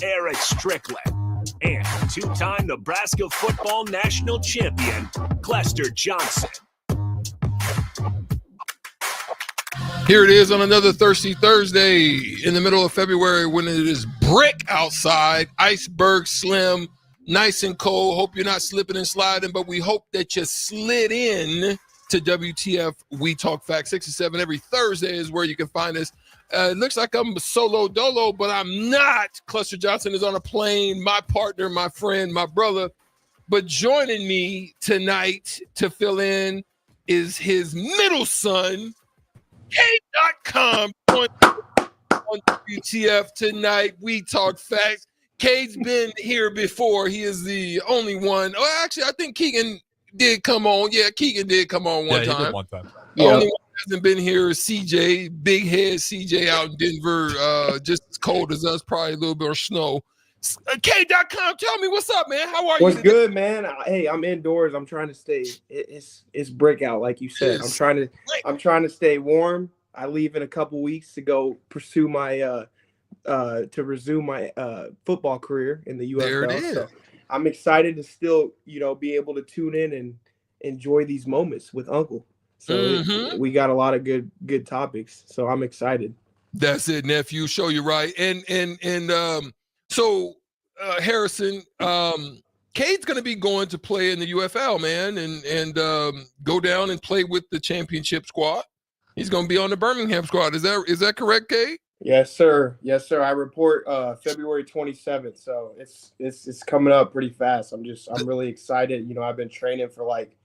Eric Strickland, and two-time Nebraska football national champion, Clester Johnson. Here it is on another Thirsty Thursday in the middle of February when it is brick outside, iceberg slim, nice and cold. Hope you're not slipping and sliding, but we hope that you slid in to WTF We Talk Facts 67. Every Thursday is where you can find us. It looks like I'm solo dolo, but I'm not. Clester Johnson is on a plane, my partner, my friend, my brother. But joining me tonight to fill in is his middle son, Cade.com, on WTF tonight. We Talk Facts. Cade's been here before. He is the only one. Oh, actually, I think Keegan did come on. Yeah, Keegan did come on one time. He did one time. The only one that hasn't been here is CJ, big head CJ out in Denver, just as cold as us, probably a little bit of snow. Cade.com, tell me what's up, man. How are you? What's good, man? Hey, I'm indoors. I'm trying to stay. It's brick out, like you said. I'm trying to stay warm. I leave in a couple weeks to go pursue my to resume my football career in the UFL. There it is. So I'm excited to still, be able to tune in and enjoy these moments with Uncle. So we got a lot of good topics. So I'm excited. That's it, nephew. Show you right. So Harrison, Cade's going to be going to play in the UFL, man, and go down and play with the championship squad. He's going to be on the Birmingham squad. Is that correct, Cade? Yes, sir. Yes, sir. I report February 27th, so it's coming up pretty fast. I'm really excited. I've been training for like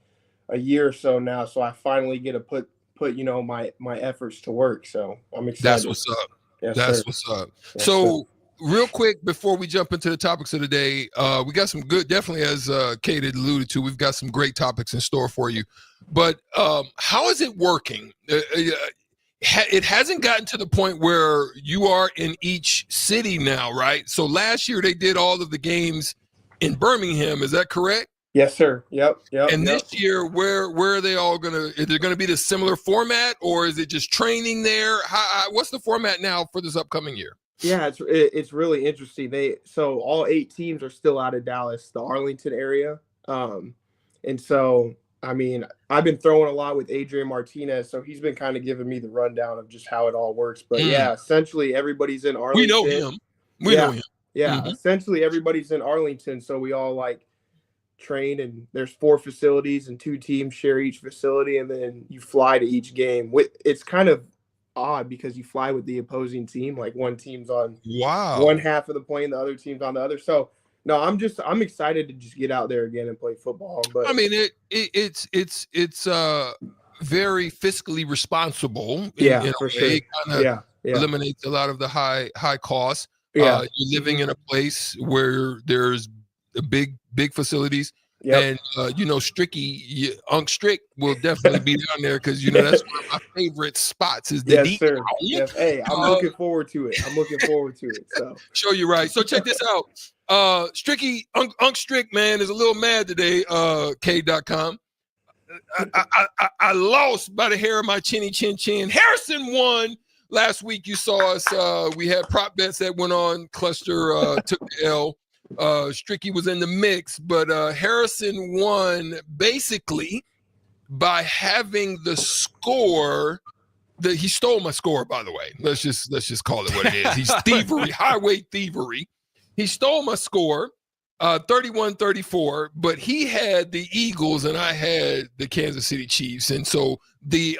a year or so now, so I finally get to put my efforts to work. So I'm excited. That's what's up. Yes, That's sir. what's up. Yes, So. sir. Real quick, before we jump into the topics of the day, we got some good, definitely as Cade had alluded to, we've got some great topics in store for you. But how is it working? It hasn't gotten to the point where you are in each city now, right? So last year they did all of the games in Birmingham. Is that correct? Yes, sir. Yep. And this year, where are they all going to – is it going to be the similar format, or is it just training there? What's the format now for this upcoming year? Yeah, it's really interesting. So all 8 teams are still out of Dallas, the Arlington area. And so, I've been throwing a lot with Adrian Martinez, so he's been kind of giving me the rundown of just how it all works. But yeah, essentially everybody's in Arlington. We know him. We know him. Yeah, essentially everybody's in Arlington, so we all train, and there's 4 facilities and 2 teams share each facility, and then you fly to each game. It's kind of odd because you fly with the opposing team, like one team's on one half of the plane, the other team's on the other. So no, I'm excited to just get out there again and play football. But it's very fiscally responsible. For sure. It kind of eliminates a lot of the high costs. You're living in a place where there's big facilities. Yep. And Unc Strick will definitely be down there because that's one of my favorite spots is the deep. Sir. Yes. Hey, I'm looking forward to it. So show you right. So check this out. Unc Strick, man, is a little mad today. Cade.com. I lost by the hair of my chinny chin chin. Harrison won last week. You saw us. We had prop bets that went on. Clester took the L. Stricky was in the mix, but Harrison won basically by having the score. He stole my score, by the way. Let's just call it what it is. He's thievery, highway thievery. He stole my score, 31-34, but he had the Eagles and I had the Kansas City Chiefs, and so the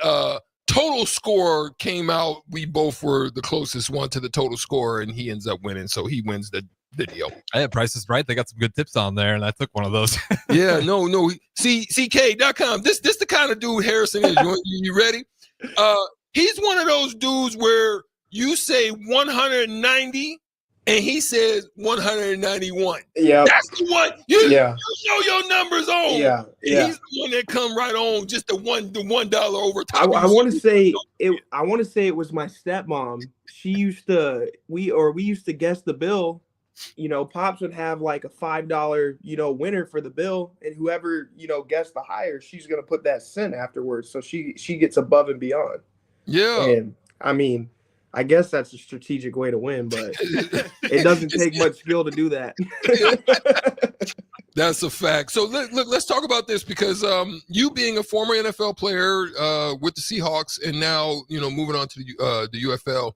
total score came out. We both were the closest one to the total score, and he ends up winning, so he wins the deal. I had Price is Right. They got some good tips on there, and I took one of those. Yeah, no. CK.com. This the kind of dude Harrison is. You ready? He's one of those dudes where you say 190 and he says 191. Yeah, that's the one. You know your numbers on. Yeah. He's the one that come right on. Just the $1 over top. I want to say it. I want to say it was my stepmom. She used to we used to guess the bill. Pops would have like a $5, winner for the bill, and whoever, guessed the higher, she's going to put that cent afterwards. So she gets above and beyond. Yeah. And I guess that's a strategic way to win, but it doesn't take much skill to do that. That's a fact. So let's talk about this because you being a former NFL player with the Seahawks and now moving on to the UFL.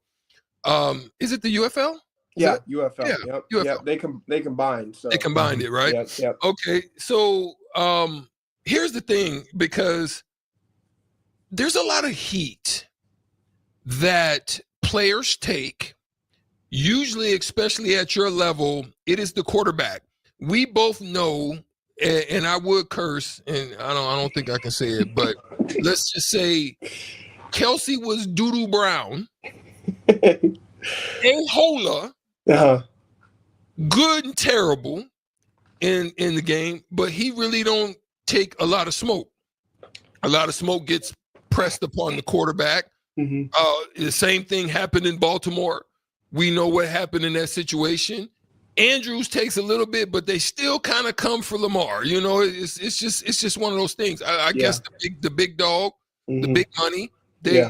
Is it the UFL? Yeah, UFL. Yeah, Yep. UFL. Yep. They combined. So they combined it, right? Yep. Okay. So here's the thing, because there's a lot of heat that players take, usually, especially at your level. It is the quarterback. We both know, and I would curse, and I don't think I can say it, but let's just say Kelsey was doo-doo brown, a-hola, good and terrible in the game, but he really don't take a lot of smoke. A lot of smoke gets pressed upon the quarterback. Mm-hmm. The same thing happened in Baltimore. We know what happened in that situation. Andrews takes a little bit, but they still kind of come for Lamar. It's just one of those things. I guess the big dog, the big money, they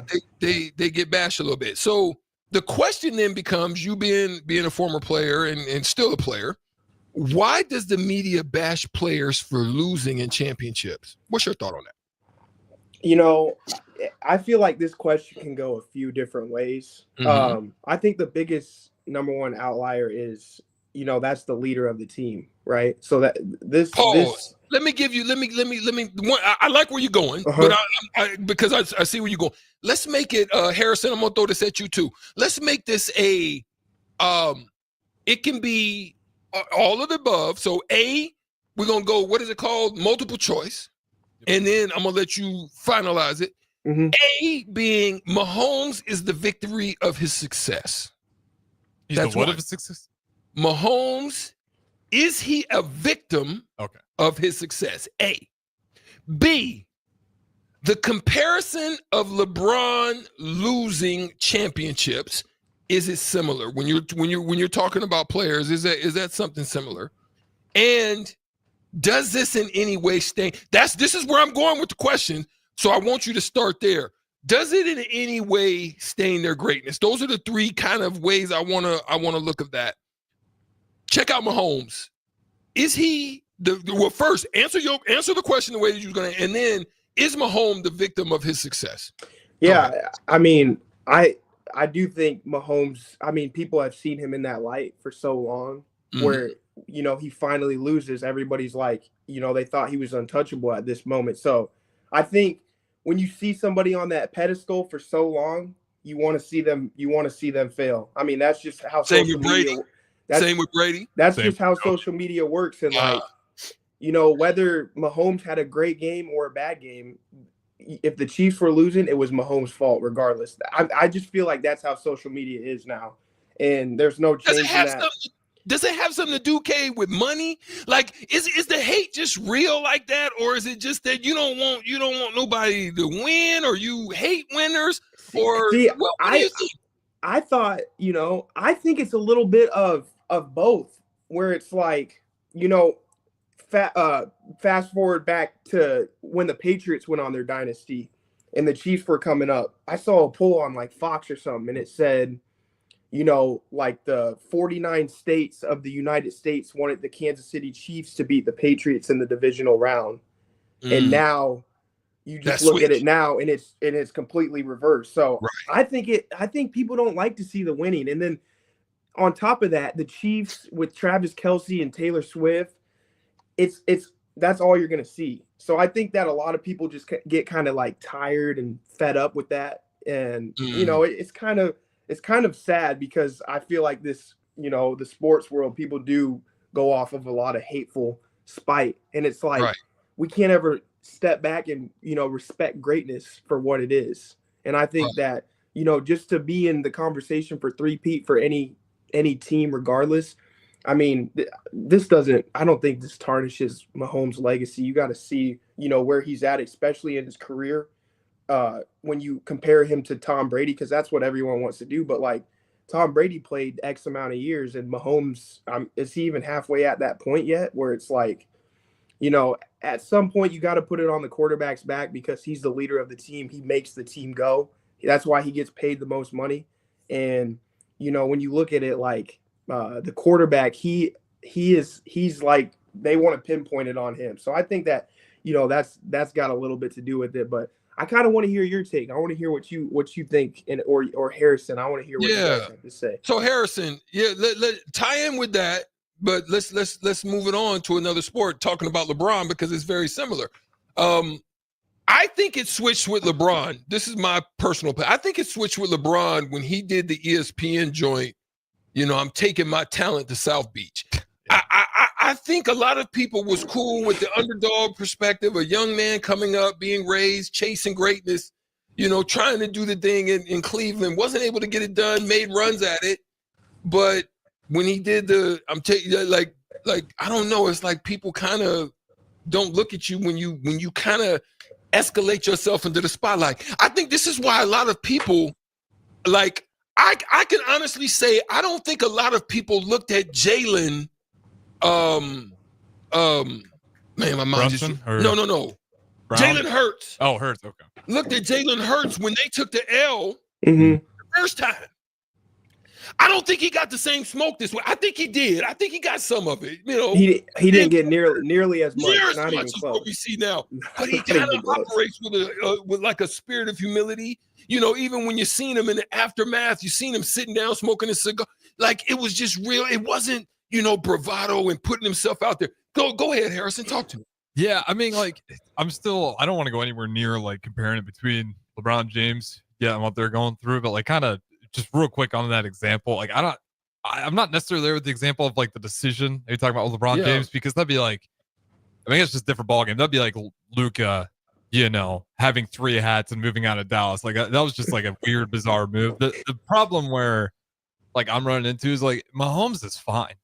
get bashed a little bit. So the question then becomes, you being a former player and still a player, why does the media bash players for losing in championships? What's your thought on that? I feel like this question can go a few different ways. I think the biggest number one outlier is, that's the leader of the team, right? So that this pause. Let me I like where you're going, but because I see where you're going. Let's make it Harrison, I'm gonna throw this at you too. Let's make this it can be all of the above. So we're gonna go, what is it called? Multiple choice. And then I'm gonna let you finalize it. A being Mahomes is the victory of his success. That's what of his success? Mahomes, is he a victim of his success? A. B, the comparison of LeBron losing championships, is it similar? When you're talking about players, is that something similar? And does this in any way stain? This is where I'm going with the question. So I want you to start there. Does it in any way stain their greatness? Those are the three kind of ways I wanna look at that. Check out Mahomes. Is he first answer the question the way that you're gonna, and then is Mahomes the victim of his success? Yeah, I mean, I do think Mahomes. I mean, people have seen him in that light for so long, where he finally loses. Everybody's like, they thought he was untouchable at this moment. So I think when you see somebody on that pedestal for so long, you want to see them fail. I mean, that's just how social media. Same with Brady. That's just how social media works. And whether Mahomes had a great game or a bad game, if the Chiefs were losing, it was Mahomes' fault regardless. I just feel like that's how social media is now, and there's no change in that. Does it have something to do, Cade, with money? Like, is the hate just real like that, or is it just that you don't want nobody to win, or you hate winners, or what do you think? I thought, I think it's a little bit of both, where it's like, fast forward back to when the Patriots went on their dynasty and the Chiefs were coming up. I saw a poll on like Fox or something, and it said, like the 49 states of the United States wanted the Kansas City Chiefs to beat the Patriots in the divisional round. And now you just look at it now and it's completely reversed. So I think people don't like to see the winning. And then on top of that, the Chiefs with Travis Kelce and Taylor Swift, that's all you're going to see. So I think that a lot of people just get kind of like tired and fed up with that. And, it's kind of sad because I feel like this, the sports world, people do go off of a lot of hateful spite. And it's like, we can't ever step back and, respect greatness for what it is. And I think that, just to be in the conversation for three-peat for any team, regardless, I mean, I don't think this tarnishes Mahomes' legacy. You got to see, where he's at, especially in his career. When you compare him to Tom Brady, because that's what everyone wants to do. But like Tom Brady played X amount of years, and Mahomes, is he even halfway at that point yet? Where it's like, at some point you got to put it on the quarterback's back because he's the leader of the team. He makes the team go. That's why he gets paid the most money. And, when you look at it like the quarterback, he's like, they want to pinpoint it on him. So I think that, that's got a little bit to do with it. But I kind of want to hear your take. I want to hear what you think, or Harrison. I want to hear what you guys have to say. So Harrison, let tie in with that, but let's move it on to another sport, talking about LeBron, because it's very similar. I think it switched with LeBron. This is my personal opinion. I think it switched with LeBron when he did the ESPN joint. I'm taking my talent to South Beach. I think a lot of people was cool with the underdog perspective, a young man coming up, being raised, chasing greatness, trying to do the thing in Cleveland, wasn't able to get it done, made runs at it. But when he did I'm taking like I don't know, it's like people kind of don't look at you when you kind of escalate yourself into the spotlight. I think this is why a lot of people, like, I can honestly say I don't think a lot of people looked at Jalen. Man, my mind just no. Jalen Hurts. Oh, Hurts. Okay. Looked at Jalen Hurts when they took the L Mm-hmm. the first time. I don't think he got the same smoke this way. I think he did. I think he got some of it. He didn't get nearly as much. Not even as close. what we see now. But he kind of operates with like a spirit of humility. Even when you seen him in the aftermath, you seen him sitting down smoking a cigar. Like, it was just real. It wasn't, bravado and putting himself out there. Go ahead, Harrison. Talk to me. Yeah, I mean, like, I don't want to go anywhere near like comparing it between LeBron James. Yeah, I'm up there going through, but like kind of just real quick on that example. Like, I'm not necessarily there with the example of like the decision you're talking about with LeBron James, because that'd be like, I think it's just a different ballgame. That'd be like Luka, having 3 hats and moving out of Dallas. Like, that was just like a weird, bizarre move. The problem where like I'm running into is like Mahomes is fine.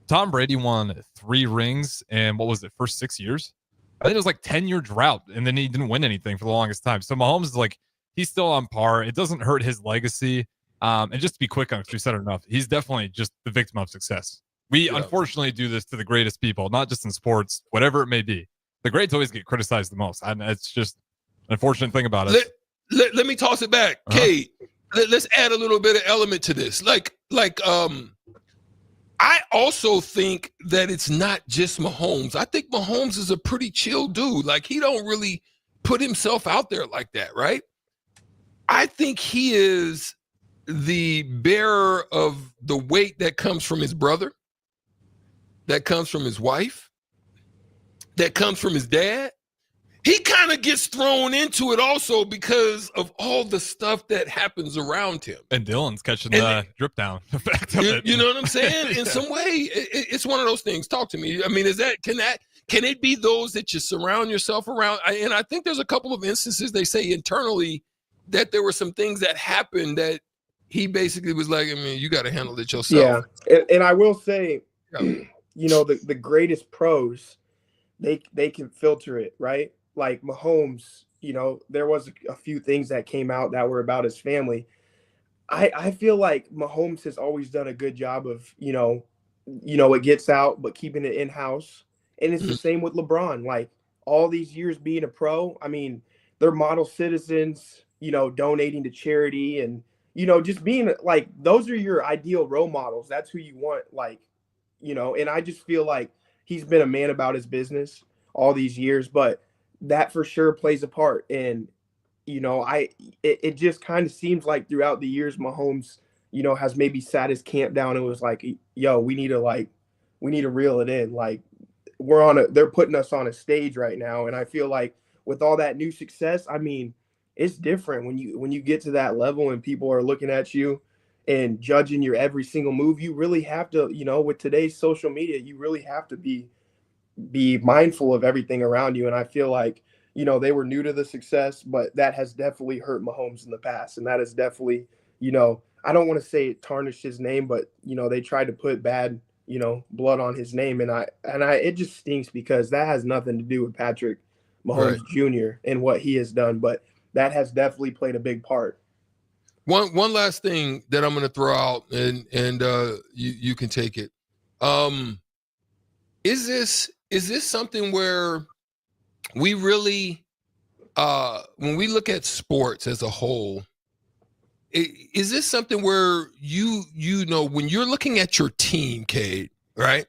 Tom Brady won 3 rings and what was it, first 6 years? I think it was like 10-year drought, and then he didn't win anything for the longest time. So Mahomes is like, he's still on par. It doesn't hurt his legacy. And just to be quick on it, we said it enough, he's definitely just the victim of success. We unfortunately do this to the greatest people, not just in sports, whatever it may be. The greats always get criticized the most, and it's just an unfortunate thing about it. Let me toss it back, Cade. Let's add a little bit of element to this. I also think that it's not just Mahomes. I think Mahomes is a pretty chill dude. Like, he don't really put himself out there like that, right? I think he is the bearer of the weight that comes from his brother, that comes from his wife, that comes from his dad. He kind of gets thrown into it also because of all the stuff that happens around him. And Dylan's catching the drip down effect of it. You know what I'm saying? In some way, it's one of those things. Talk to me. I mean, can it be those that you surround yourself around? And I think there's a couple of instances they say internally that there were some things that happened that he basically was like, I mean, you got to handle it yourself. Yeah, and I will say, the greatest pros, they can filter it, right? Like Mahomes, there was a few things that came out that were about his family. I feel like Mahomes has always done a good job of, it gets out, but keeping it in-house. And it's the same with LeBron. Like, all these years being a pro, I mean, they're model citizens, donating to charity and, just being like, those are your ideal role models. That's who you want. Like, and I just feel like he's been a man about his business all these years, but that for sure plays a part. And, it just kind of seems like throughout the years, Mahomes, has maybe sat his camp down and was like, yo, we need to reel it in. Like, they're putting us on a stage right now. And I feel like with all that new success, I mean, it's different when you get to that level and people are looking at you and judging your every single move. You really have to, with today's social media, you really have to be mindful of everything around you. And I feel like, they were new to the success, but that has definitely hurt Mahomes in the past. And that is definitely, I don't want to say it tarnished his name, but, they tried to put bad, blood on his name. And it just stinks because that has nothing to do with Patrick Mahomes Jr. and what he has done, but that has definitely played a big part. One last thing that I'm going to throw out, and you can take it. Is this something where we really, when we look at sports as a whole, is this something where you know, when you're looking at your team, Cade, right?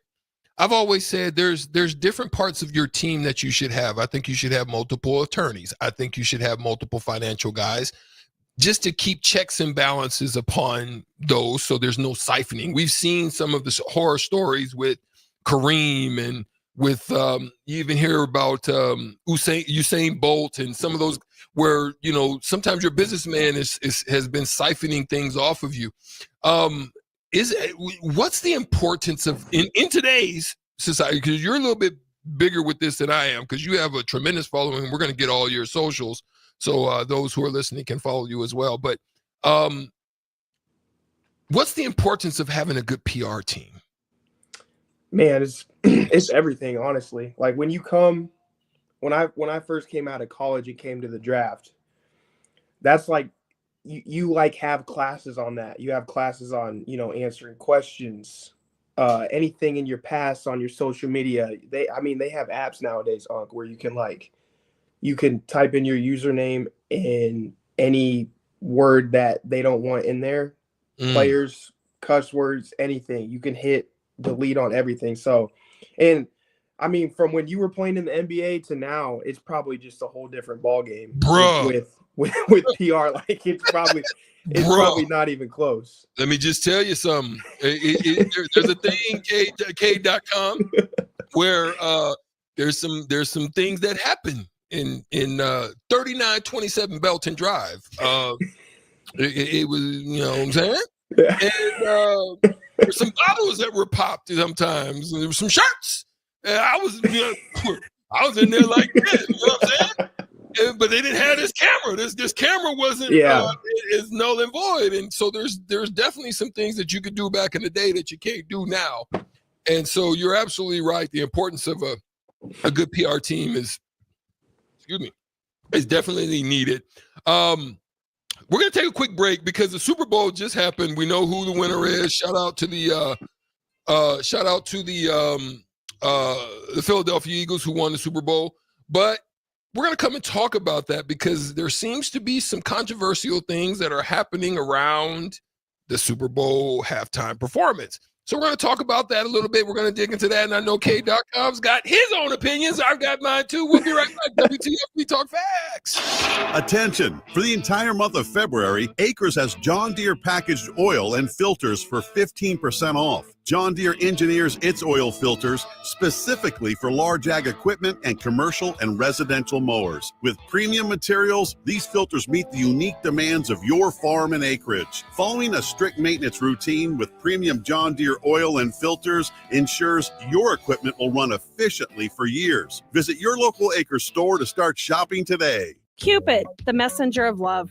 I've always said there's different parts of your team that you should have. I think you should have multiple attorneys. I think you should have multiple financial guys, just to keep checks and balances upon those, so there's no siphoning. We've seen some of the horror stories with Kareem, and with you even hear about Usain Bolt, and some of those where, you know, sometimes your businessman has been siphoning things off of you. What's the importance of in today's society? Because you're a little bit bigger with this than I am, because you have a tremendous following. We're going to get all your socials, so those who are listening can follow you as well. But what's the importance of having a good PR team? Man, it's everything, honestly. Like when I first came out of college and came to the draft, that's like you like have classes on that. You have classes on, you know, answering questions, anything in your past on your social media. They have apps nowadays, where you can type in your username and any word that they don't want in there, players, cuss words, anything. You can hit delete on everything. So, and I mean, from when you were playing in the NBA to now, it's probably just a whole different ball game, bro. With PR. Like it's probably not even close. Let me just tell you something. There's a thing, Cade.com, where there's some things that happen in 3927 Belton Drive. It was, you know what I'm saying? And there's some bottles that were popped sometimes, and there were some shirts. And I was in there like this, you know what I'm saying? But they didn't have this camera. This camera wasn't is null and void. And so there's definitely some things that you could do back in the day that you can't do now. And so you're absolutely right. The importance of a good PR team is definitely needed. We're gonna take a quick break because the Super Bowl just happened. We know who the winner is. Shout out to the Philadelphia Eagles, who won the Super Bowl. But we're going to come and talk about that because there seems to be some controversial things that are happening around the Super Bowl halftime performance. So we're going to talk about that a little bit. We're going to dig into that. And I know Cade.com's got his own opinions. I've got mine too. We'll be right back. WTF, we talk facts. Attention. For the entire month of February, Acres has John Deere packaged oil and filters for 15% off. John Deere engineers its oil filters specifically for large ag equipment and commercial and residential mowers. With premium materials, these filters meet the unique demands of your farm and acreage. Following a strict maintenance routine with premium John Deere oil and filters ensures your equipment will run efficiently for years. Visit your local Acres store to start shopping today. Cupid, the messenger of love.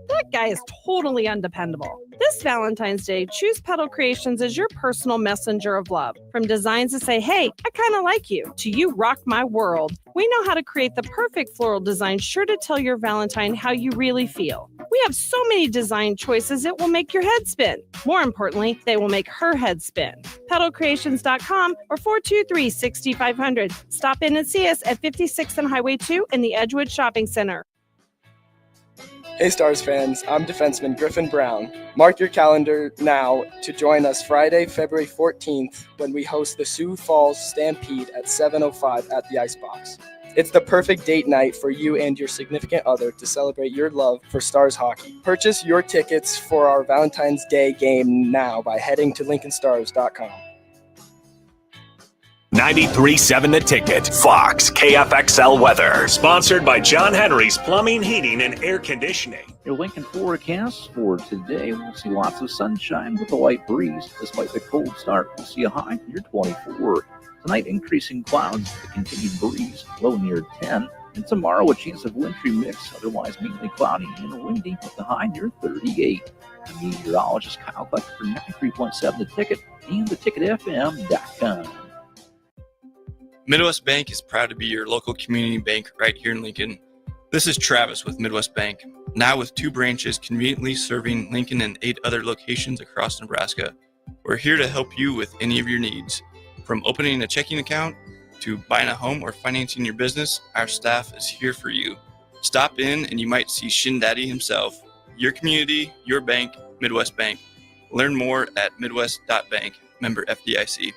That guy is totally undependable. This Valentine's Day, choose Petal Creations as your personal messenger of love. From designs that say, hey, I kind of like you, to you rock my world. We know how to create the perfect floral design sure to tell your Valentine how you really feel. We have so many design choices it will make your head spin. More importantly, they will make her head spin. PetalCreations.com or 423-6500. Stop in and see us at 56th and Highway 2 in the Edgewood Shopping Center. Hey Stars fans, I'm defenseman Griffin Brown. Mark your calendar now to join us Friday, February 14th when we host the Sioux Falls Stampede at 7:05 at the Icebox. It's the perfect date night for you and your significant other to celebrate your love for Stars hockey. Purchase your tickets for our Valentine's Day game now by heading to LincolnStars.com. 93.7 The Ticket, Fox, KFXL weather. Sponsored by John Henry's Plumbing, Heating, and Air Conditioning. Your Lincoln forecast for today, we'll see lots of sunshine with a light breeze. Despite the cold start, we'll see a high near 24. Tonight, increasing clouds, the continued breeze, low near 10. And tomorrow, a chance of wintry mix, otherwise mainly cloudy and windy with the high near 38. I'm meteorologist Kyle Kleck for 93.7 The Ticket and theticketfm.com. Midwest Bank is proud to be your local community bank right here in Lincoln. This is Travis with Midwest Bank, now with 2 branches conveniently serving Lincoln and 8 other locations across Nebraska. We're here to help you with any of your needs. From opening a checking account to buying a home or financing your business, our staff is here for you. Stop in and you might see Shin Daddy himself. Your community, your bank, Midwest Bank. Learn more at midwest.bank, member FDIC.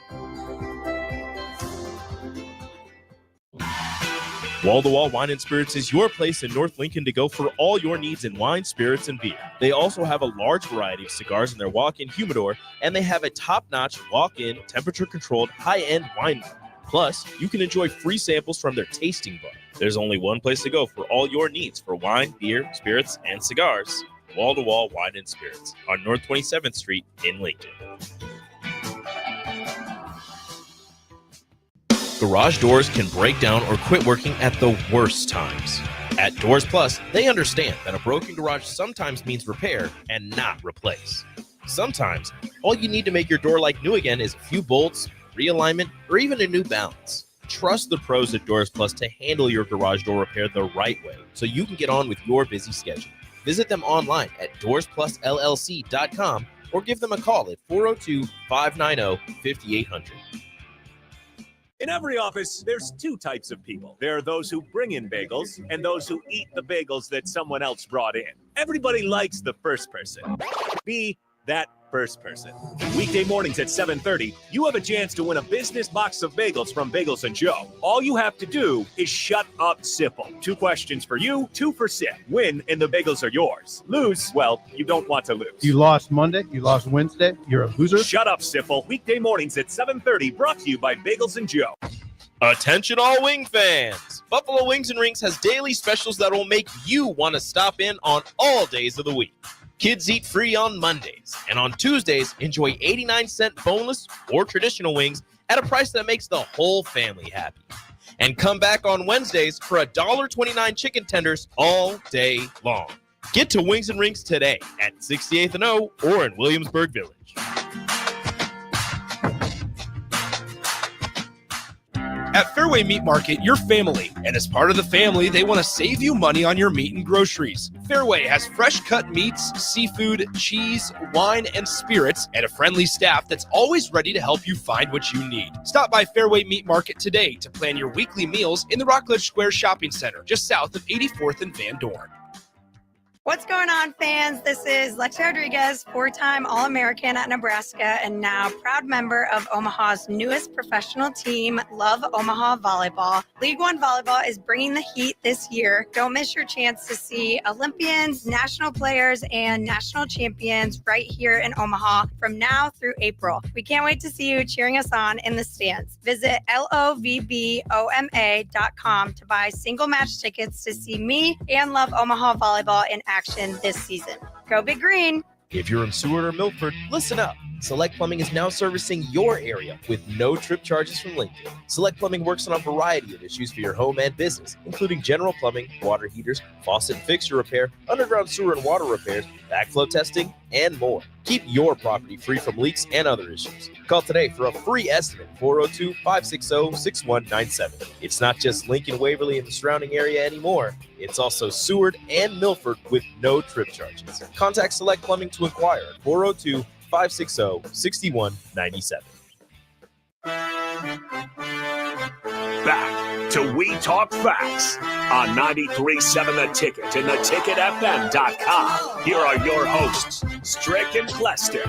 Wall to Wall Wine and Spirits is your place in North Lincoln to go for all your needs in wine, spirits, and beer. They also have a large variety of cigars in their walk-in humidor, and they have a top-notch walk-in, temperature-controlled, high-end wine bar. Plus, you can enjoy free samples from their tasting bar. There's only one place to go for all your needs for wine, beer, spirits, and cigars. Wall to Wall Wine and Spirits on North 27th Street in Lincoln. Garage doors can break down or quit working at the worst times. At Doors Plus, they understand that a broken garage sometimes means repair and not replace. Sometimes, all you need to make your door like new again is a few bolts, realignment, or even a new balance. Trust the pros at Doors Plus to handle your garage door repair the right way so you can get on with your busy schedule. Visit them online at doorsplusllc.com or give them a call at 402-590-5800. In every office, there's two types of people. There are those who bring in bagels and those who eat the bagels that someone else brought in. Everybody likes the first person. Be that first person. Weekday mornings at 7:30, you have a chance to win a business box of bagels from Bagels & Joe. All you have to do is shut up, Sipple. 2 questions for you, 2 for Sip. Win, and the bagels are yours. Lose, well, you don't want to lose. You lost Monday, you lost Wednesday, you're a loser. Shut up, Sipple. Weekday mornings at 7:30, brought to you by Bagels & Joe. Attention all wing fans! Buffalo Wings and Rings has daily specials that will make you want to stop in on all days of the week. Kids eat free on Mondays, and on Tuesdays, enjoy 89-cent boneless or traditional wings at a price that makes the whole family happy. And come back on Wednesdays for $1.29 chicken tenders all day long. Get to Wings and Rings today at 68th and O or in Williamsburg Village. At Fairway Meat Market, you're family, and as part of the family, they want to save you money on your meat and groceries. Fairway has fresh cut meats, seafood, cheese, wine, and spirits, and a friendly staff that's always ready to help you find what you need. Stop by Fairway Meat Market today to plan your weekly meals in the Rockledge Square Shopping Center, just south of 84th and Van Dorn. What's going on, fans? This is Lexi Rodriguez, 4-time All-American at Nebraska and now proud member of Omaha's newest professional team, Love Omaha Volleyball. League One Volleyball is bringing the heat this year. Don't miss your chance to see Olympians, national players, and national champions right here in Omaha from now through April. We can't wait to see you cheering us on in the stands. Visit lovboma.com to buy single match tickets to see me and Love Omaha Volleyball in action this season. Go Big Green! If you're in Seward or Milford, listen up. Select Plumbing is now servicing your area with no trip charges from Lincoln. Select Plumbing works on a variety of issues for your home and business, including general plumbing, water heaters, faucet and fixture repair, underground sewer and water repairs, backflow testing, and more. Keep your property free from leaks and other issues. Call today for a free estimate, 402-560-6197. It's not just Lincoln, Waverly, and the surrounding area anymore. It's also Seward and Milford with no trip charges. Contact Select Plumbing to inquire at 402-560-6197. Back to We Talk Facts on 93.7 The Ticket and theticketfm.com. Here are your hosts, Strick and Plester.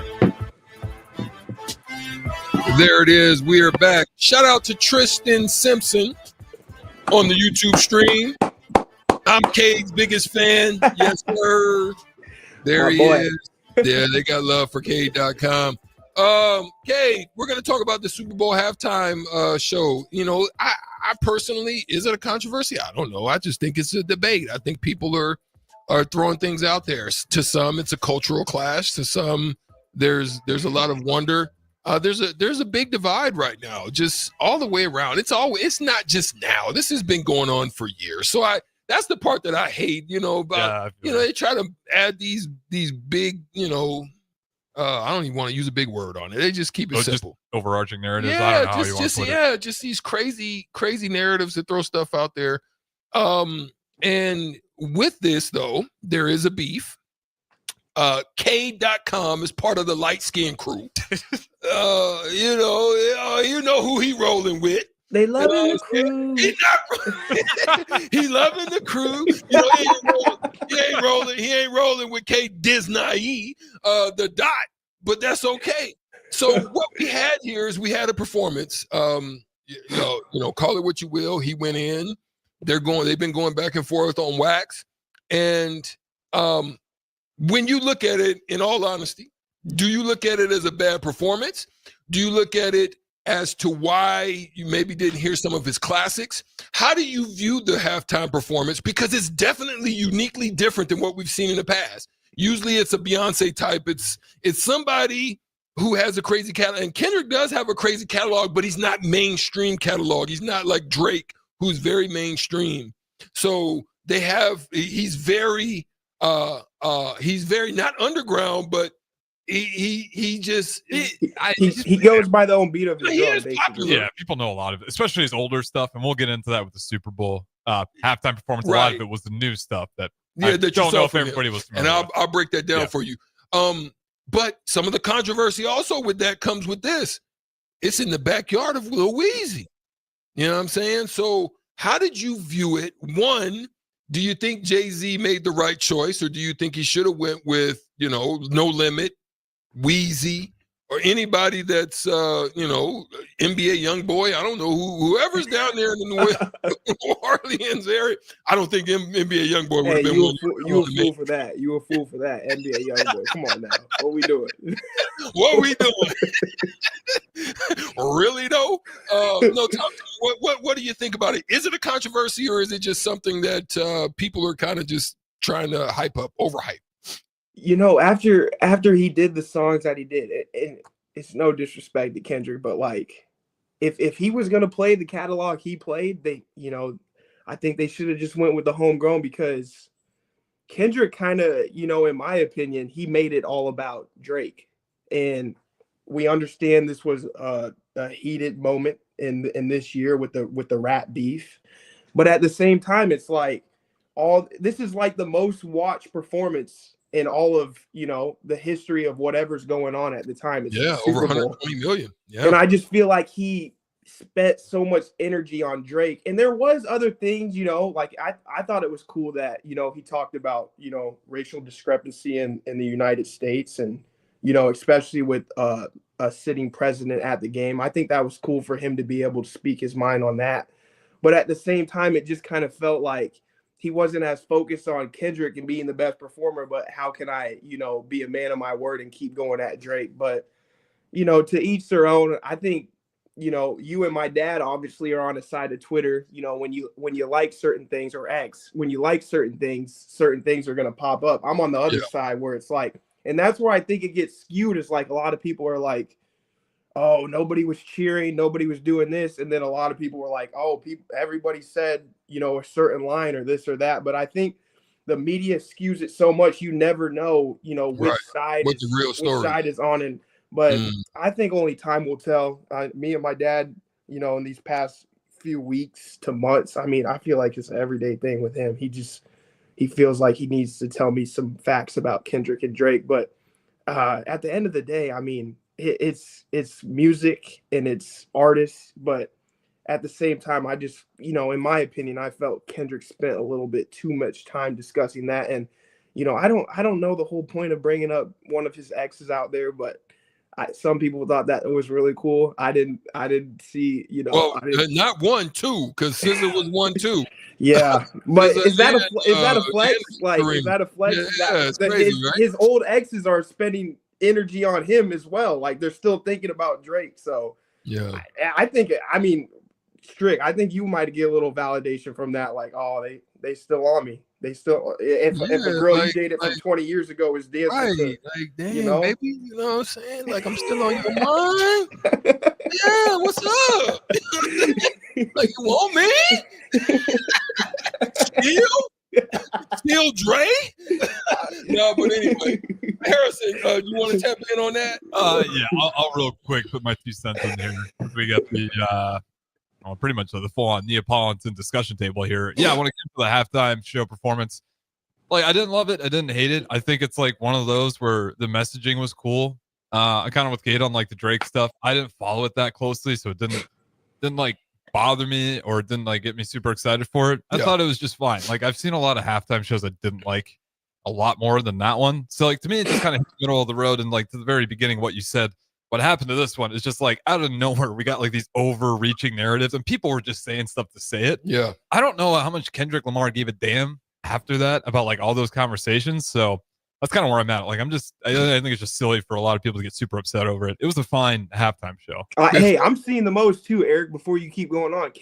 There it is. We are back. Shout out to Tristan Simpson on the YouTube stream. I'm Cade's biggest fan. Yes, sir. There he is. Yeah, they got love for Cade.com. Cade, we're going to talk about the Super Bowl halftime show. You know, I personally, is it a controversy? I don't know. I just think it's a debate. I think people are throwing things out there. To some, it's a cultural clash. To some, there's a lot of wonder. There's a big divide right now, just all the way around. It's not just now. This has been going on for years. So that's the part that I hate, about, they try to add these big, I don't even want to use a big word on it. They just keep it simple. Just overarching narratives. Yeah, I don't know how you want to put it. Just these crazy narratives that throw stuff out there. And with this, though, there is a beef. Cade.com is part of the light skin crew. You know who he rolling with. They loving the crew. He loving the crew. You know, he ain't rolling with Cade Disney, the dot, but that's okay. So what we had here is we had a performance. You know, call it what you will. He went in. They've been going back and forth on wax. And when you look at it, in all honesty, do you look at it as a bad performance? Do you look at it as to why you maybe didn't hear some of his classics? How do you view the halftime performance? Because it's definitely uniquely different than what we've seen in the past. Usually it's a Beyonce type. It's somebody who has a crazy catalog. And Kendrick does have a crazy catalog, but he's not mainstream catalog. He's not like Drake, who's very mainstream. So he's very not underground, but he goes by the own beat of his drum, basically. Yeah, people know a lot of it, especially his older stuff, and we'll get into that with the Super Bowl halftime performance. A lot of it was the new stuff that I don't know if everybody was familiar with. I'll break that down for you. But some of the controversy also with that comes with this. It's in the backyard of Lil Weezy. You know what I'm saying? So how did you view it? One, do you think Jay-Z made the right choice, or do you think he should have went with, No Limit, Weezy, or anybody that's, NBA young boy? I don't know, whoever's down there in the New Orleans area. I don't think NBA young boy would have been you a fool for that. You a fool for that, NBA young boy. Come on now. What we doing? What we doing? Really though? No, talk to me. What do you think about it? Is it a controversy, or is it just something that people are kind of just trying to hype up, overhype? After he did the songs that he did, and it's no disrespect to Kendrick, but like, if he was gonna play the catalog he played, I think they should have just went with the homegrown, because Kendrick kind of, in my opinion, he made it all about Drake, and we understand this was a heated moment in this year with the rap beef, but at the same time, it's like this is like the most watched performance in all of the history of whatever's going on at the time. It's over 120 million. Yeah, and I just feel like he spent so much energy on Drake, and there was other things, like I thought it was cool that he talked about racial discrepancy in the United States, and especially with a sitting president at the game. I think that was cool for him to be able to speak his mind on that, but at the same time, it just kind of felt like he wasn't as focused on Kendrick and being the best performer, but how can I, be a man of my word and keep going at Drake. But, to each their own. I think, you and my dad obviously are on the side of Twitter. When you like certain things, or X, when you like certain things are going to pop up. I'm on the other side where it's like, and that's where I think it gets skewed, is like a lot of people are like, oh, nobody was cheering, nobody was doing this. And then a lot of people were like, oh, everybody said, a certain line or this or that. But I think the media skews it so much, you never know, which side is on. But I think only time will tell. Me and my dad, in these past few weeks to months, I feel like it's an everyday thing with him. He feels like he needs to tell me some facts about Kendrick and Drake. But at the end of the day, it's music and it's artists, but at the same time, I just, in my opinion, I felt Kendrick spent a little bit too much time discussing that. And, I don't know the whole point of bringing up one of his exes out there, but some people thought that it was really cool. I didn't see, not 1, 2, because SZA was 1, 2. Yeah, but is that a flex? Like, is that a flex? Yeah, it's crazy, right? His old exes are spending energy on him as well. Like, they're still thinking about Drake. So yeah, I think, Strick, I think you might get a little validation from that. Like, oh, they still on me. They still, if a girl you dated from 20 years ago is dancing, like, damn, baby, you know what I'm saying? Like, I'm still on your mind. Yeah, what's up? Like, you want me? Still Dre? No, but anyway, Harrison, you want to tap in on that? Yeah, I'll real quick put my 2 cents in here. We got the pretty much the full-on Neapolitan discussion table here. Yeah, I want to get to the halftime show performance. Like, I didn't love it. I didn't hate it. I think it's like one of those where the messaging was cool. I kind of with Cade on like the Drake stuff. I didn't follow it that closely, so it didn't like bother me or didn't like get me super excited for it. I thought it was just fine. Like I've seen a lot of halftime shows I didn't like a lot more than that one. So like to me, it just kind of hit the middle of the road. And like to the very beginning, what you said, what happened to this one is just like out of nowhere, we got like these overreaching narratives and people were just saying stuff to say it. Yeah. I don't know how much Kendrick Lamar gave a damn after that about like all those conversations. So that's kind of where I'm at. Like I think it's just silly for a lot of people to get super upset over it. It was a fine halftime show. Hey, I'm seeing the most too, Eric. Before you keep going on,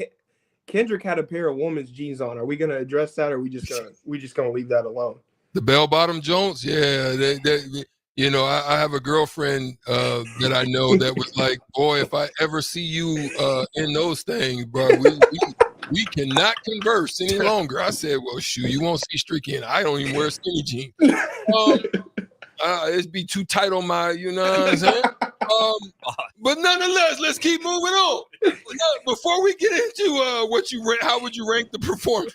Kendrick had a pair of woman's jeans on. Are we gonna address that, or are we just gonna leave that alone? The bell-bottom Jones, yeah. You know, I have a girlfriend that I know that was like, boy, if I ever see you in those things, bro, we cannot converse any longer. I said, well, shoot, you won't see Streaky, and I don't even wear skinny jeans. It'd be too tight on my, you know what I'm saying? But nonetheless, let's keep moving on. Before we get into how would you rank the performance?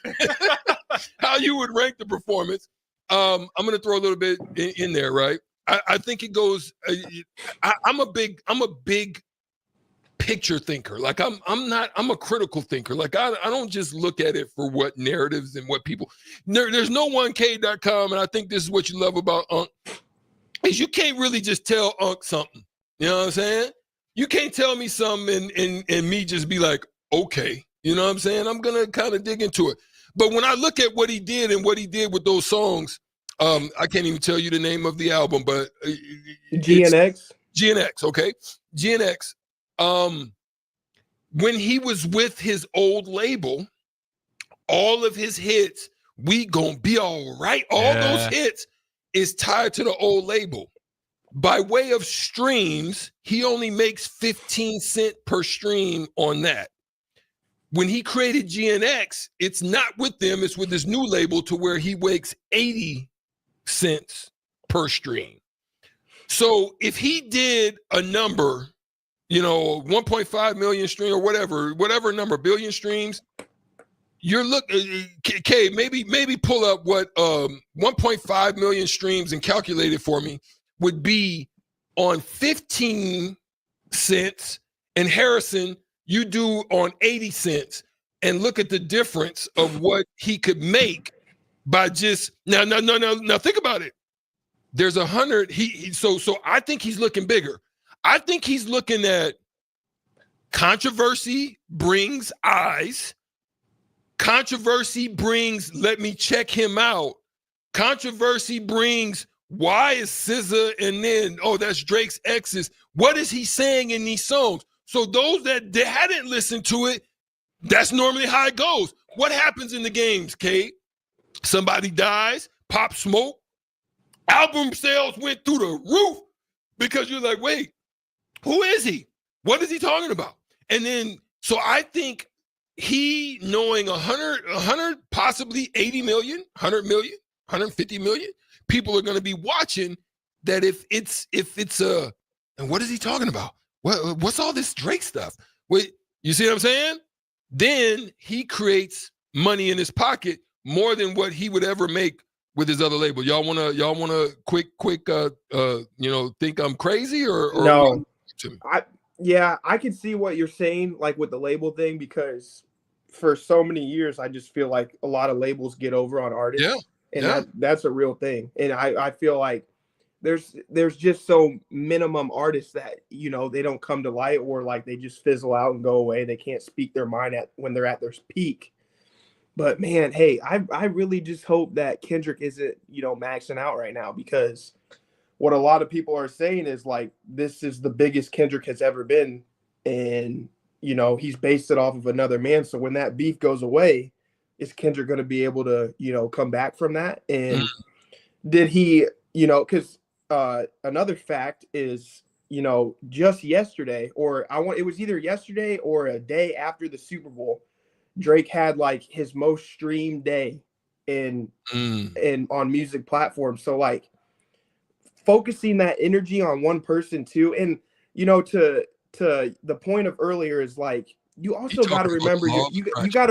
How you would rank the performance? I'm going to throw a little bit in there, right? I think it goes. I'm a big picture thinker. Like I'm a critical thinker. Like I don't just look at it for what narratives and what people. There's no one Cade.com, and I think this is what you love about Unc, is you can't really just tell Unc something. You know what I'm saying? You can't tell me something and me just be like, okay. You know what I'm saying? I'm gonna kind of dig into it. But when I look at what he did and what he did with those songs, I can't even tell you the name of the album, but GNX. GNX, okay. GNX. When he was with his old label, all of his hits, We Gonna Be All Right, all those hits is tied to the old label. By way of streams, he only makes 15 cents per stream on that. When he created GNX, it's not with them, it's with his new label to where he makes 80 cents per stream. So if he did a number, 1.5 million stream or whatever number, billion streams, you're looking, Cade, maybe pull up what 1.5 million streams and calculate it for me would be on 15 cents, and Harrison, you do on 80 cents, and look at the difference of what he could make by just now think about it. There's 100. So I think he's looking bigger. I think he's looking at controversy brings eyes. Controversy brings let me check him out. Controversy brings why is SZA and then that's Drake's exes. What is he saying in these songs? So those that hadn't listened to it, that's normally how it goes. What happens in the games, Cade? Somebody dies, Pop Smoke, album sales went through the roof because you're like, wait, who is he? What is he talking about? And then, so I think he knowing 100, possibly 80 million, 100 million, 150 million people are going to be watching that if it's and what is he talking about? What's all this Drake stuff? Wait, you see what I'm saying? Then he creates money in his pocket more than what he would ever make with his other label. Y'all wanna quick think I'm crazy or no? I can see what you're saying, like with the label thing, because for so many years I just feel like a lot of labels get over on artists. And that's a real thing. And I feel like there's just so minimum artists that, they don't come to light, or like they just fizzle out and go away. They can't speak their mind when they're at their peak. But man, hey, I really just hope that Kendrick isn't, maxing out right now, because what a lot of people are saying is like, this is the biggest Kendrick has ever been. And, he's based it off of another man. So when that beef goes away, is Kendrick going to be able to, come back from that? And did he, because another fact is, just yesterday, it was either yesterday or a day after the Super Bowl, Drake had like his most streamed day in on music platforms. So like focusing that energy on one person too, and to the point of earlier is like, you also got to remember you got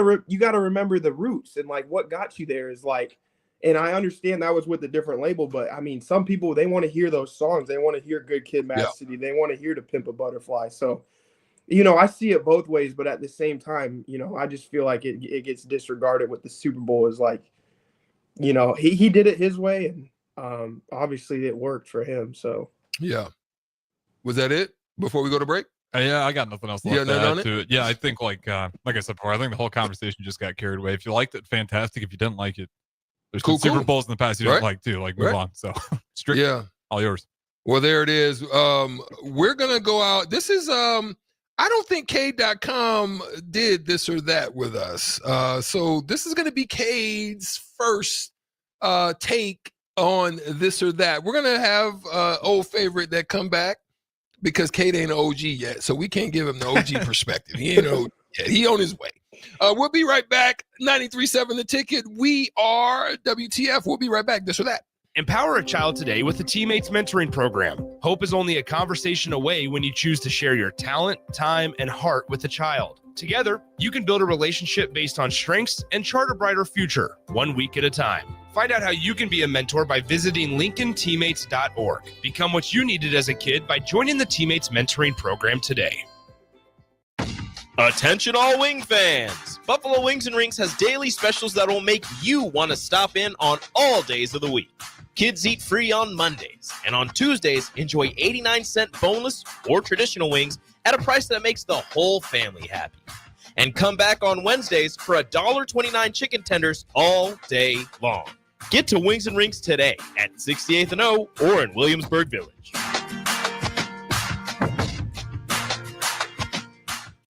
to remember the roots and like what got you there is like, and I understand that was with a different label, but I mean, some people, they want to hear those songs. They want to hear Good Kid, Mad City. They want to hear To Pimp a Butterfly. So I see it both ways, but at the same time, I just feel like it gets disregarded with the Super Bowl is like, he did it his way, and obviously it worked for him. So yeah. Was that it before we go to break? Yeah, I got nothing else left to add to it. Yeah, I think like I said before, I think the whole conversation just got carried away. If you liked it, fantastic. If you didn't like it, there's some Super Bowls in the past you didn't like too. Like move on. So strict, all yours. Well, there it is. We're gonna go out. This is I don't think Cade.com did this or that with us. So this is gonna be Cade's first take on this or that. We're gonna have old favorite that come back, because Cade ain't an OG yet, so we can't give him the OG perspective. He ain't OG yet. He on his way. We'll be right back. 93.7 The Ticket. We are WTF. We'll be right back. This or that. Empower a child today with the Teammates Mentoring Program. Hope is only a conversation away when you choose to share your talent, time, and heart with the child. Together, you can build a relationship based on strengths and chart a brighter future, 1 week at a time. Find out how you can be a mentor by visiting LincolnTeammates.org. Become what you needed as a kid by joining the Teammates Mentoring Program today. Attention all wing fans! Buffalo Wings and Rings has daily specials that will make you want to stop in on all days of the week. Kids eat free on Mondays, and on Tuesdays, enjoy 89-cent boneless or traditional wings at a price that makes the whole family happy. And come back on Wednesdays for $1.29 chicken tenders all day long. Get to Wings and Rings today at 68th and O or in Williamsburg Village.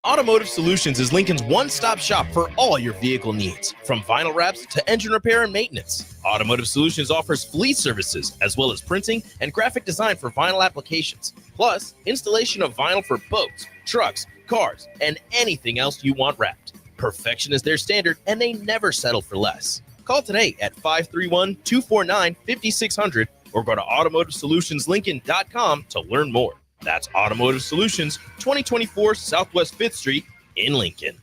Automotive Solutions is Lincoln's one-stop shop for all your vehicle needs, from vinyl wraps to engine repair and maintenance. Automotive Solutions offers fleet services, as well as printing and graphic design for vinyl applications, plus installation of vinyl for boats, trucks, cars, and anything else you want wrapped. Perfection is their standard, and they never settle for less. Call today at 531-249-5600 or go to automotivesolutionslincoln.com to learn more. That's Automotive Solutions, 2024 Southwest 5th Street in Lincoln.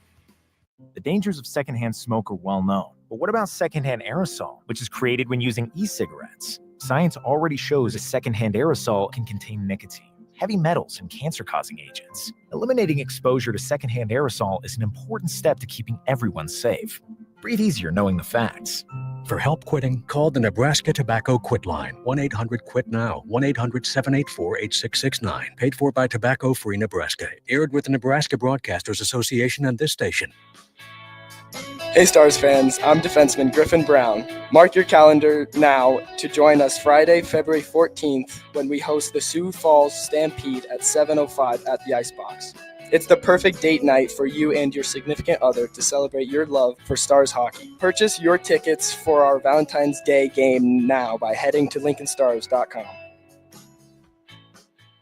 The dangers of secondhand smoke are well known. But what about secondhand aerosol, which is created when using e-cigarettes? Science already shows a secondhand aerosol can contain nicotine, heavy metals, and cancer-causing agents. Eliminating exposure to secondhand aerosol is an important step to keeping everyone safe. Breathe easier knowing the facts. For help quitting, call the Nebraska Tobacco Quit Line, 1-800-QUIT-NOW, 1-800-784-8669. Paid for by Tobacco Free Nebraska. Aired with the Nebraska Broadcasters Association and this station. Hey Stars fans, I'm defenseman Griffin Brown. Mark your calendar now to join us Friday, February 14th when we host the Sioux Falls Stampede at 7:05 at the Icebox. It's the perfect date night for you and your significant other to celebrate your love for Stars hockey. Purchase your tickets for our Valentine's Day game now by heading to LincolnStars.com.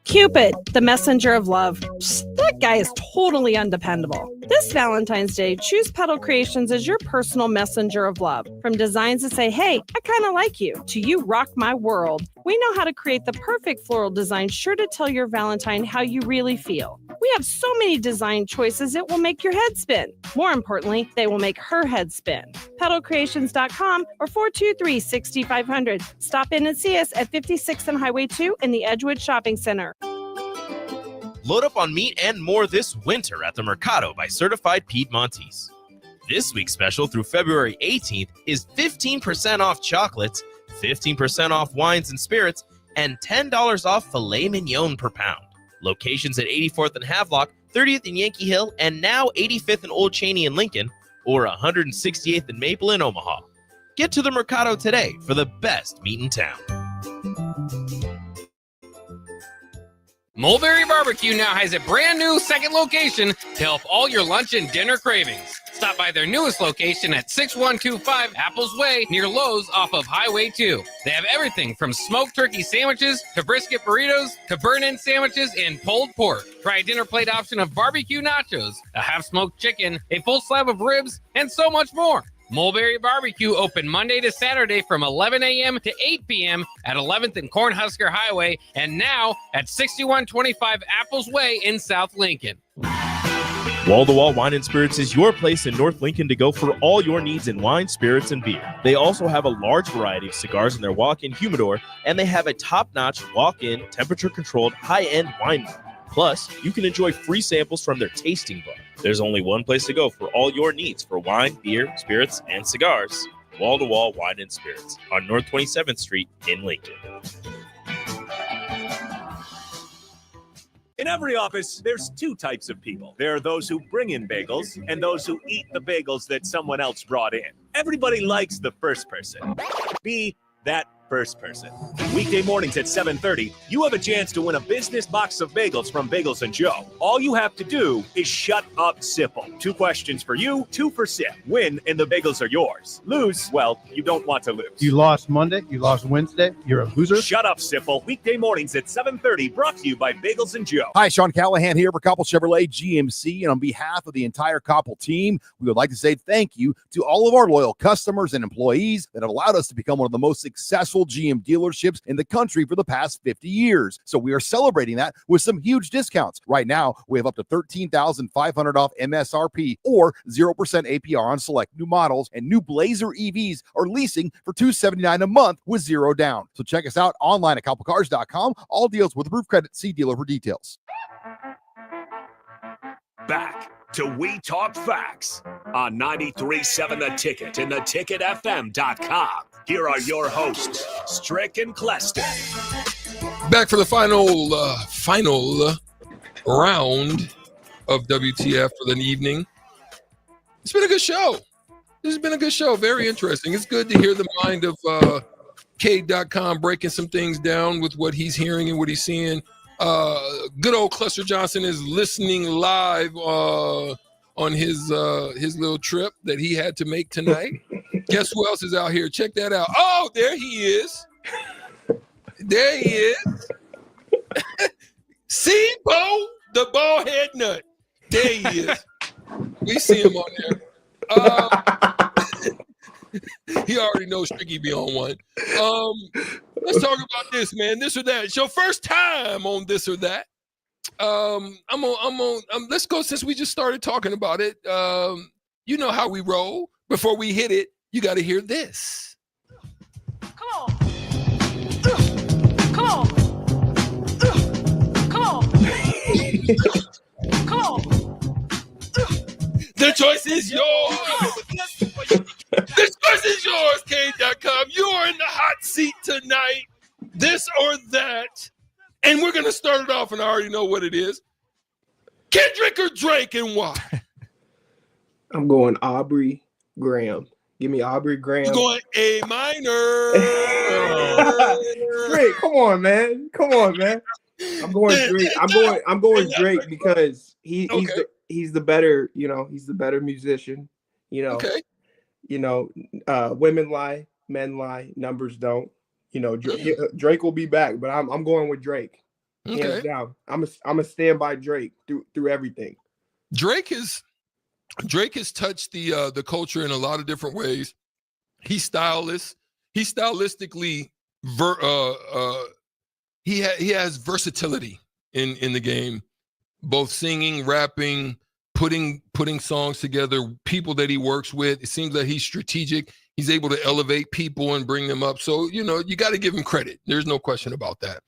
Cupid, the messenger of love. That guy is totally undependable. This Valentine's Day, choose Petal Creations as your personal messenger of love. From designs that say, hey, I kind of like you, to you rock my world. We know how to create the perfect floral design sure to tell your Valentine how you really feel. We have so many design choices it will make your head spin. More importantly, they will make her head spin. PetalCreations.com or 423-6500. Stop in and see us at 56th and Highway 2 in the Edgewood Shopping Center. Load up on meat and more this winter at the Mercado by Certified Piedmontese. This week's special through February 18th is 15% off chocolates, 15% off wines and spirits, and $10 off filet mignon per pound. Locations at 84th and Havelock, 30th and Yankee Hill, and now 85th and Old Cheney in Lincoln, or 168th and Maple in Omaha. Get to the Mercado today for the best meat in town. Mulberry Barbecue now has a brand new second location to help all your lunch and dinner cravings. Stop by their newest location at 6125 Apples Way near Lowe's off of Highway 2. They have everything from smoked turkey sandwiches to brisket burritos to burn-in sandwiches and pulled pork. Try a dinner plate option of barbecue nachos, a half-smoked chicken, a full slab of ribs, and so much more. Mulberry Barbecue open Monday to Saturday from 11 a.m. to 8 p.m. at 11th and Cornhusker Highway and now at 6125 Apples Way in South Lincoln. Wall-to-Wall Wine and Spirits is your place in North Lincoln to go for all your needs in wine, spirits, and beer. They also have a large variety of cigars in their walk-in humidor, and they have a top-notch walk-in, temperature-controlled, high-end wine room. Plus, you can enjoy free samples from their tasting bar. There's only one place to go for all your needs for wine, beer, spirits, and cigars. Wall to Wall Wine and Spirits on North 27th Street in Lincoln. In every office, there's two types of people. There are those who bring in bagels and those who eat the bagels that someone else brought in. Everybody likes the first person. Be that first person. Weekday mornings at 7:30, you have a chance to win a business box of bagels from Bagels and Joe. All you have to do is shut up, Sipple. 2 questions for you, 2 for Sip. Win, and the bagels are yours. Lose, well, you don't want to lose. You lost Monday. You lost Wednesday. You're a loser. Shut up, Sipple. Weekday mornings at 7:30, brought to you by Bagels and Joe. Hi, Sean Callahan here for Koppel Chevrolet GMC, and on behalf of the entire Koppel team, we would like to say thank you to all of our loyal customers and employees that have allowed us to become one of the most successful GM dealerships in the country for the past 50 years. So we are celebrating that with some huge discounts. Right now, we have up to $13,500 off MSRP or 0% APR on select new models, and new Blazer EVs are leasing for $279 a month with 0 down. So check us out online at koppelcars.com. All deals with approved credit. See dealer for details. Back to We Talk Facts on 93.7 The Ticket and theticketfm.com. Here are your hosts, Strick and Cleston. Back for the final round of WTF for the evening. It's been a good show. This has been a good show. Very interesting. It's good to hear the mind of Cade.com breaking some things down with what he's hearing and what he's seeing. Good old Cluster Johnson is listening live on his little trip that he had to make tonight. Guess who else is out here? Check that out. Oh, there he is. There he is. See, Bo, the bald head nut. There he is. We see him on there. He already knows Stricky be on one. Let's talk about this, man. This or that. It's your first time on this or that. Let's go, since we just started talking about it. You know how we roll. Before we hit it, you got to hear this. Come on. Come on. Come on. Come on. The choice is yours. The choice is yours, Cade.com. You are in the hot seat tonight. This or that. And we're going to start it off, and I already know what it is. Kendrick or Drake, and why? I'm going Aubrey Graham. Give me Aubrey Graham. You're going A minor. Drake, come on, man. Come on, man. I'm going Drake. I'm going Drake because he's the better, he's the better musician. Okay. Women lie, men lie, numbers don't. Drake will be back, but I'm going with Drake. Hands down. I'm a stand by Drake through everything. Drake has touched the culture in a lot of different ways. He's stylish. He's stylistically he has versatility in the game, both singing, rapping, putting songs together, people that he works with. It seems that he's strategic. He's able to elevate people and bring them up. So, you got to give him credit. There's no question about that.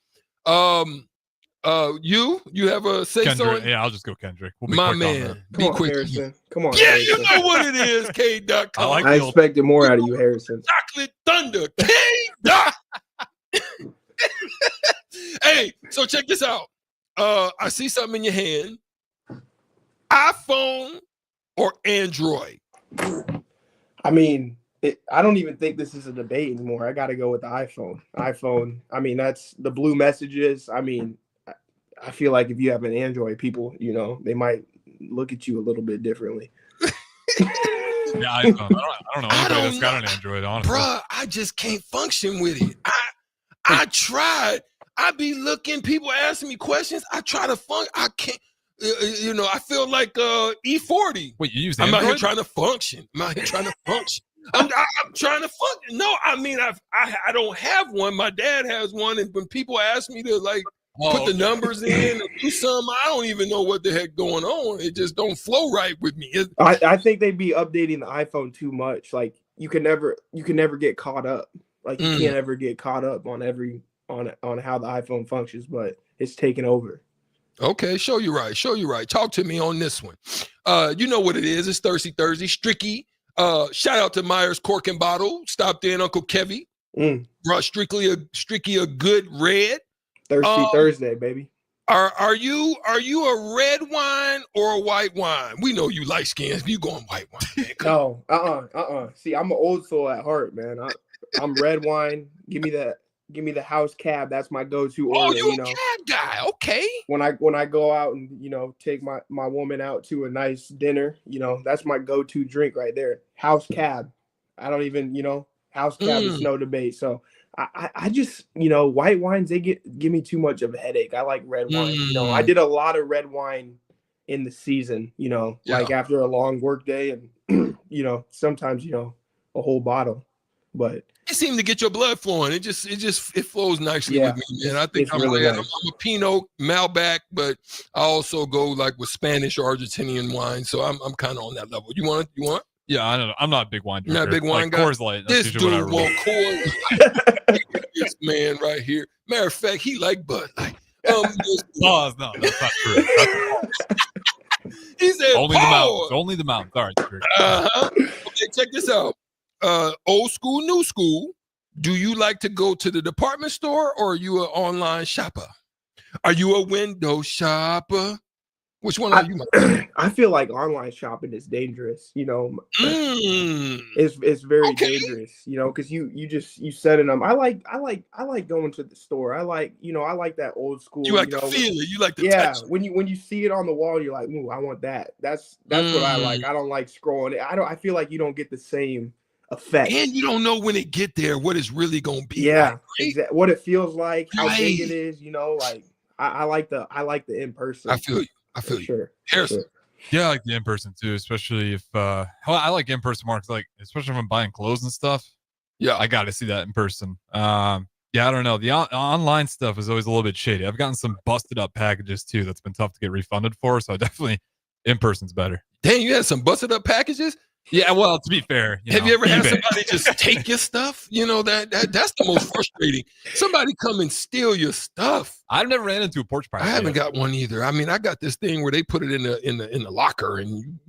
You have a say-so? Yeah, I'll just go Kendrick. We'll be my quick man. on that. Come on, quick. Harrison. Come on. Yeah, Harrison. you know what it is, Cade.com. I expected more out of you, Harrison. Chocolate Thunder, Cade. Hey, so check this out. I see something in your hand. iPhone or Android? I mean, I don't even think this is a debate anymore. I got to go with the iPhone. iPhone. I mean, that's the blue messages. I mean, I feel like if you have an Android, people, they might look at you a little bit differently. Yeah, I don't know anybody that's got an Android, honestly. Bruh, I just can't function with it. I tried. I be looking, people asking me questions. I try to I can't. I feel like E40. Wait, you use I'm Android? out here trying to function. I'm trying to function. No, I mean, I don't have one. My dad has one, and when people ask me to put the numbers in and do something, I don't even know what the heck going on. It just don't flow right with me. I think they'd be updating the iPhone too much. Like you can never get caught up. Like you can't ever get caught up on how the iPhone functions, but it's taken over. Okay, show you right. Show you right. Talk to me on this one. You know what it is. It's Thirsty Thursday. Stricky. Shout out to Myers Cork and Bottle. Stopped in Uncle Kevy. Brought Stricky a good red. Thirsty Thursday, baby. Are you a red wine or a white wine? We know you light skins. You going white wine, man. No, See, I'm an old soul at heart, man. I'm red wine. Give me the house cab. That's my go-to order. Oh, you a cab guy? Okay. When I go out and take my woman out to a nice dinner, that's my go-to drink right there. House cab. I don't even house cab is no debate. So I just white wines, they give me too much of a headache. I like red wine. I did a lot of red wine in the season. Like after a long work day, and sometimes a whole bottle. But it seemed to get your blood flowing. It flows nicely with me, man. I think I'm really red. nice. I'm a Pinot Malbec, but I also go like with Spanish or Argentinian wine. So I'm kind of on that level. You want? Yeah, I don't know. I'm not a big wine drinker. Not a big wine like guy. Coors Light. That's This usually dude what I want roll. Coors Light. This man right here. Matter of fact, he like Bud Light. Pause. No, that's not true. He said Only the pause. mountains. Only the mountains. All right. True. Okay, check this out. Old school, new school. Do you like to go to the department store or are you an online shopper? Are you a window shopper? Which one are you? I feel like online shopping is dangerous. It's very dangerous. Because you set it up. I like going to the store. I like that old school. You like the feeling. You like the touch. touch. When you see it on the wall, you're like, ooh, I want that. That's what I like. I don't like scrolling. I feel like you don't get the same effect. And you don't know when it get there what it's really gonna be. Yeah, like, exactly. What it feels like, how big it is. Like I like the in person. I feel you. Sure. Harrison. Yeah, I like the in-person too, especially if I like in-person marks, like especially if I'm buying clothes and stuff. Yeah, I got to see that in person. Yeah, I don't know. The online stuff is always a little bit shady. I've gotten some busted up packages too that's been tough to get refunded for. So I definitely in-person's better. Dang, you had some busted up packages? Yeah, well, to be fair, have you ever had eBay. somebody just take your stuff? That's the most frustrating. Somebody come and steal your stuff. I've never ran into a porch pirate. I haven't got one either. I mean, I got this thing where they put it in the locker, and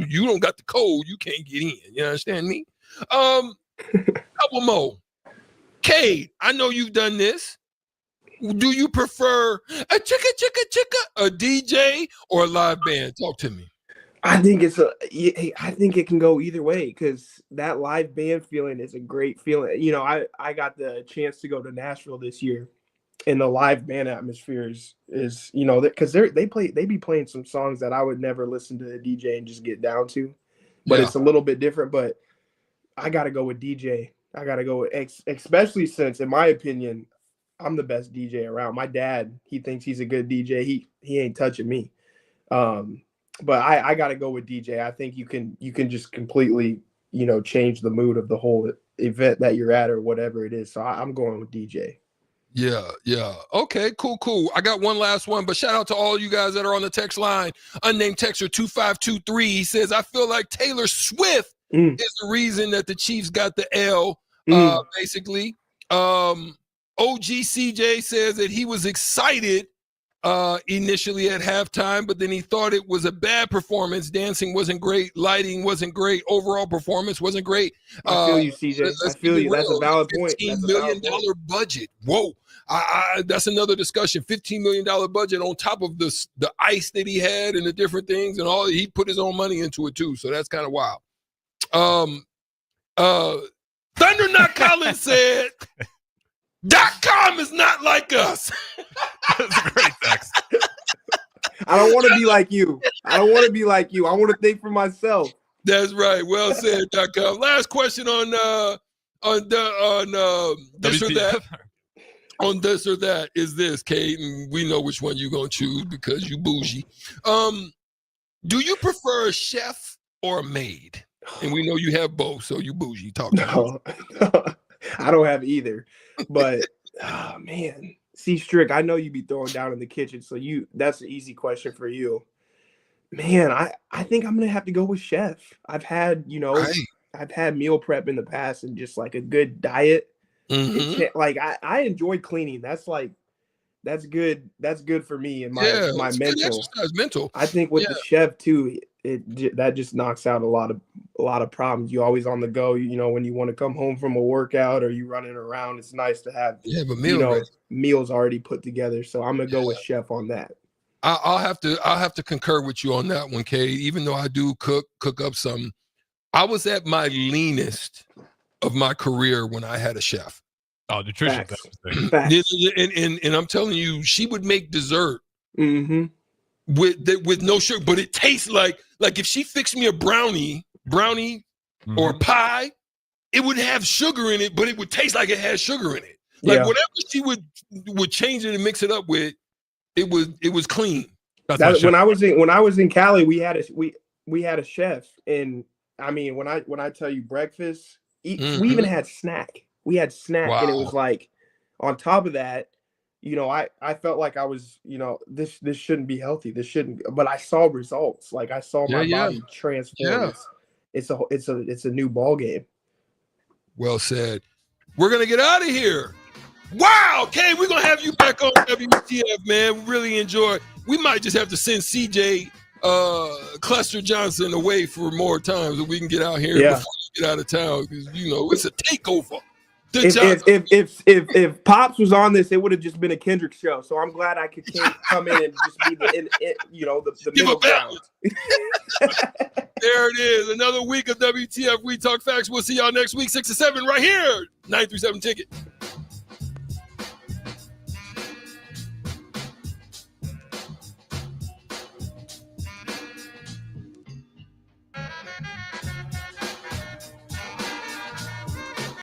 you don't got the code, you can't get in. You understand me? Couple more. Cade, I know you've done this. Do you prefer a a DJ or a live band? Talk to me. I think I think it can go either way because that live band feeling is a great feeling. I got the chance to go to Nashville this year, and the live band atmosphere is because they be playing some songs that I would never listen to the DJ and just get down to, but it's a little bit different. But I got to go with DJ. I got to go with especially since, in my opinion, I'm the best DJ around. My dad, he thinks he's a good DJ. He ain't touching me. But I got to go with DJ. I think you can just completely, change the mood of the whole event that you're at or whatever it is. So I'm going with DJ. Yeah. Okay, cool. I got one last one, but shout out to all you guys that are on the text line. Unnamed texter 2523. He says, I feel like Taylor Swift is the reason that the Chiefs got the L, basically. OGCJ says that he was excited initially at halftime, but then he thought it was a bad performance. Dancing wasn't great. Lighting wasn't great. Overall performance wasn't great. I feel you, CJ. I feel you. That's a valid point. $15 million budget. Whoa. That's another discussion. $15 million budget on top of the ice that he had and the different things and all. He put his own money into it too. So that's kind of wild. Thunder Not Collins said, .com is not like us. That's a great text. I don't want to be like you. I want to think for myself. That's right. Well said, .com. Last question on this or that. On this or that is this, Cade, and we know which one you're gonna choose because you bougie. Do you prefer a chef or a maid? And we know you have both, so you bougie. Talk to me. I don't have either. But man, see, Strick, I know you be throwing down in the kitchen, so that's an easy question for you. Man, I think I'm gonna have to go with chef. I've had meal prep in the past and just like a good diet. Like I enjoy cleaning. That's like That's good. That's good for me and my it's good mental. exercise, mental. I think with the chef too, that just knocks out a lot of problems. You always on the go. You know, when you want to come home from a workout or you running around, it's nice to have meals already put together. So I'm gonna go with chef on that. I'll have to concur with you on that one, Cade. Even though I do cook up some, I was at my leanest of my career when I had a chef. Oh, nutrition. And I'm telling you, she would make dessert with no sugar, but it tastes like if she fixed me a brownie or a pie, it would have sugar in it, but it would taste like it had sugar in it. Like whatever she would change it and mix it up with, it was clean. When I was in Cali, we had a chef, and I mean when I tell you breakfast, we even had snack. We had snack, and it was like, on top of that, you know, I felt like I was, you know, this shouldn't be healthy. This shouldn't. But I saw results. Like I saw my body transform. It's a new ball game. Well said. We're gonna get out of here. Wow, Cade, we're gonna have you back on WTF, man. We really enjoy. We might just have to send CJ Cluster Johnson away for more times so we can get out here before you get out of town, because you know it's a takeover. If Pops was on this, it would have just been a Kendrick show. So I'm glad I could come in and just be the middle ground. There it is. Another week of WTF. We Talk Facts. We'll see y'all next week, 6 to 7, right here. 937 Ticket.